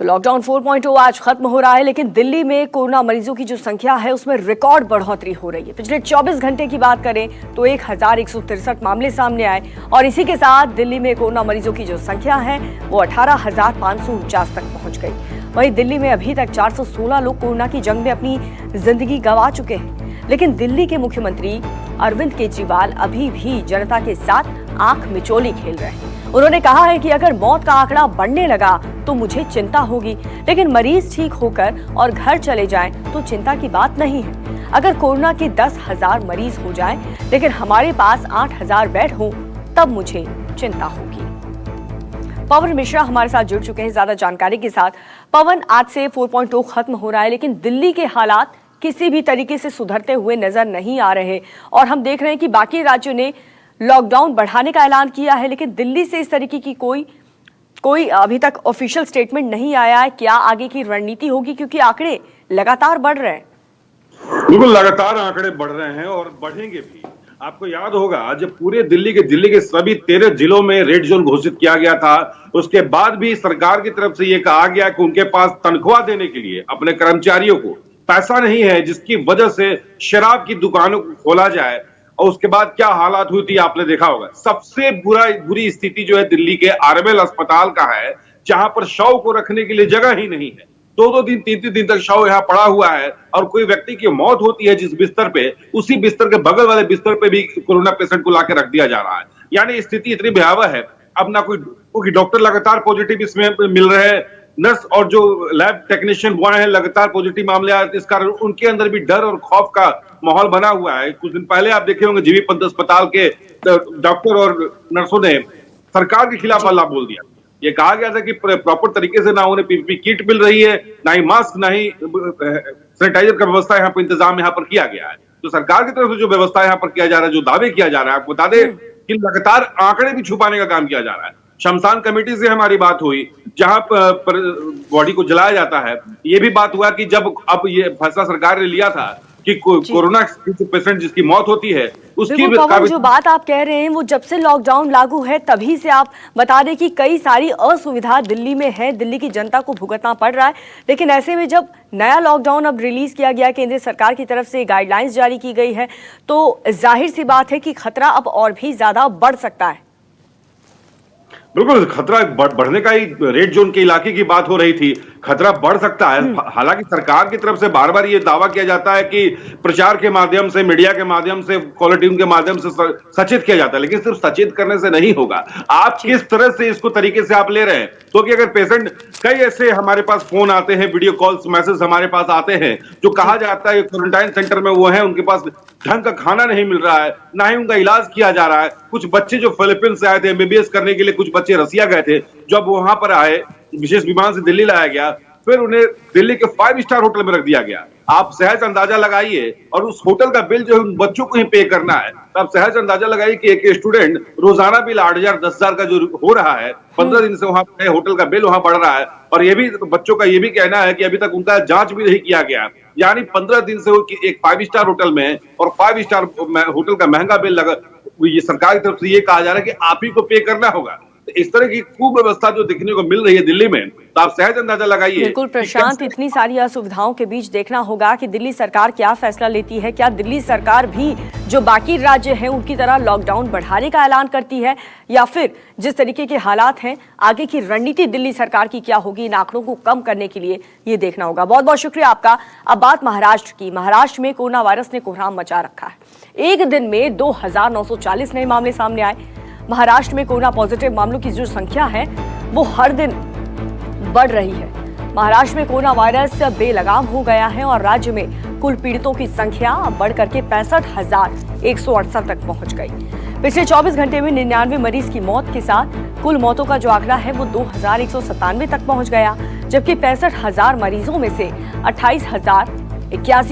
तो लॉकडाउन 4.0 आज खत्म हो रहा है, लेकिन दिल्ली में कोरोना मरीजों की जो संख्या है उसमें रिकॉर्ड बढ़ोतरी हो रही है। पिछले 24 घंटे की बात करें तो 1163 मामले सामने आए और इसी के साथ दिल्ली में कोरोना मरीजों की जो संख्या है वो 18,549 तक पहुंच गई। वहीं दिल्ली में अभी तक 416 लोग कोरोना की जंग में अपनी जिंदगी गंवा चुके हैं, लेकिन दिल्ली के मुख्यमंत्री अरविंद केजरीवाल अभी भी जनता के साथ आंख मिचोली खेल रहे हैं। उन्होंने कहा है कि अगर मौत का आंकड़ा बढ़ने लगा तो मुझे चिंता होगी, लेकिन मरीज ठीक होकर और घर चले जाएं तो चिंता की बात नहीं है। अगर कोरोना के 10,000 मरीज हो जाएं, लेकिन हमारे पास 8,000 बेड हो, तब मुझे चिंता होगी। पवन मिश्रा हमारे साथ जुड़ चुके हैं ज्यादा जानकारी के साथ। पवन, आज से 4.0 खत्म हो रहा है, लेकिन दिल्ली के हालात किसी भी तरीके से सुधरते हुए नजर नहीं आ रहे और हम देख रहे हैं कि बाकी राज्यों ने लॉकडाउन बढ़ाने का ऐलान किया है, लेकिन दिल्ली से इस तरीके की कोई अभी तक ऑफिशियल स्टेटमेंट नहीं आया है। क्या आगे की रणनीति होगी, क्योंकि आंकड़े लगातार बढ़ रहे हैं? बिल्कुल, लगातार आंकड़े बढ़ रहे हैं और बढ़ेंगे भी। आपको याद होगा जब पूरे दिल्ली के सभी 13 जिलों में रेड जोन घोषित किया गया था, उसके बाद भी सरकार की तरफ से यह कहा गया कि उनके पास तनख्वाह देने के लिए अपने कर्मचारियों को पैसा नहीं है, जिसकी वजह से शराब की दुकानों को खोला जाए। और उसके बाद क्या हालात हुई थी आपने देखा होगा। सबसे बुरी स्थिति जो है दिल्ली के आरएमएल अस्पताल का है, जहां पर शव को रखने के लिए जगह ही नहीं है। 2-2 दिन 3-3 दिन तक शव यहाँ पड़ा हुआ है और कोई व्यक्ति की मौत होती है जिस बिस्तर पे, उसी बिस्तर के बगल वाले बिस्तर पे भी कोरोना पेशेंट को लाकर रख दिया जा रहा है। यानी स्थिति इतनी भयावह है, अब ना कोई डॉक्टर लगातार पॉजिटिव इसमें मिल रहे हैं, नर्स और जो लैब टेक्नीशियन बॉय हैं लगातार पॉजिटिव मामले आए, इस कारण उनके अंदर भी डर और खौफ का माहौल बना हुआ है। कुछ दिन पहले आप देखे होंगे जीबी पंत अस्पताल के डॉक्टर और नर्सों ने सरकार के खिलाफ हल्ला बोल दिया। ये कहा गया था कि प्रॉपर तरीके से ना उन्हें पीपीई किट मिल रही है, ना ही मास्क, ना ही सैनिटाइजर का व्यवस्था यहाँ पर इंतजाम यहाँ पर किया गया है। तो सरकार की तरफ से जो व्यवस्था यहाँ पर किया जा रहा है, जो दावे किया जा रहा है, आपको बता दें कि लगातार आंकड़े भी छुपाने का काम किया जा रहा है। शमशान कमेटी से हमारी बात हुई, जहां पर बॉडी को जलाया जाता है। ये भी बात हुआ कि जब अब ये फैसला सरकार ने लिया था कि कोरोना पेशेंट जिसकी मौत होती है उसकी जो बात आप कह रहे हैं वो जब से लॉकडाउन लागू है तभी से आप बता दें कि कई सारी असुविधा दिल्ली में है, दिल्ली की जनता को भुगतना पड़ रहा है। लेकिन ऐसे में जब नया लॉकडाउन अब रिलीज किया गया, केंद्र सरकार की तरफ से गाइडलाइंस जारी की गई है, तो जाहिर सी बात है कि खतरा अब और भी ज्यादा बढ़ सकता है। बिल्कुल, खतरा बढ़ने का ही रेड जोन के इलाके की बात हो रही थी। खतरा बढ़ सकता है। हालांकि सरकार की तरफ से बार बार ये दावा किया जाता है कि प्रचार के माध्यम से, मीडिया के माध्यम से, कॉलर ट्यून के माध्यम से सचेत किया जाता है, लेकिन सिर्फ सचेत करने से नहीं होगा। आप किस तरह से इसको तरीके से आप ले रहे हैं, तो कि अगर पेशेंट, कई ऐसे हमारे पास फोन आते हैं, वीडियो कॉल्स, मैसेज हमारे पास आते हैं, जो कहा जाता है क्वारंटाइन सेंटर में वो है, उनके पास ढंग का खाना नहीं मिल रहा है, ना ही उनका इलाज किया जा रहा है। कुछ बच्चे जो फिलीपींस से आए थे एमबीबीएस करने के लिए, कुछ बच्चे रसिया गए थे, जब वहां पर आए, विशेष विमान से दिल्ली लाया गया, फिर उन्हें दिल्ली के 5 स्टार होटल में रख दिया गया। आप सहज अंदाजा लगाइए, और उस होटल का बिल जो है उन बच्चों को ही पे करना है। तो आप सहज अंदाजा लगाइए कि एक स्टूडेंट रोजाना बिल 8,000 10,000 का जो हो रहा है, 15 दिन से वहां पे होटल का बिल वहां बढ़ रहा है। और ये भी बच्चों का ये भी कहना है कि अभी तक उनका जांच भी नहीं किया गया। यानी 15 दिन से एक 5 स्टार होटल में, और 5 स्टार होटल का महंगा बिल लगा, ये सरकार की तरफ से ये कहा जा रहा है कि आप ही को पे करना होगा। तो इस तरह की कुव्यवस्था जो देखने को मिल रही है दिल्ली में, तो आप सहज अंदाजा लगाइए। बिल्कुल प्रशांत, इतनी सारी असुविधाओं के बीच देखना होगा कि दिल्ली सरकार क्या फैसला लेती है। क्या दिल्ली सरकार भी जो बाकी राज्य हैं उनकी तरह लॉकडाउन बढ़ाने का ऐलान करती है, या फिर जिस तरीके के हालात हैं आगे की रणनीति दिल्ली सरकार की क्या होगी इन आंकड़ों को कम करने के लिए, ये देखना होगा। बहुत बहुत शुक्रिया आपका। अब बात महाराष्ट्र की। महाराष्ट्र में कोरोना वायरस ने कोहराम मचा रखा है। एक दिन में 2,940 नए मामले सामने आए। महाराष्ट्र में कोरोना पॉजिटिव मामलों की जो संख्या है वो हर दिन बढ़ रही है। महाराष्ट्र में कोरोना वायरस बेलगाम हो गया है और राज्य में कुल पीड़ितों की संख्या बढ़कर के 65,168 तक पहुंच गई। पिछले 24 घंटे में 99 मरीज की मौत के साथ कुल मौतों का जो आंकड़ा है वो 2,197 तक पहुंच गया, जबकि 65,000 मरीजों में से 28,081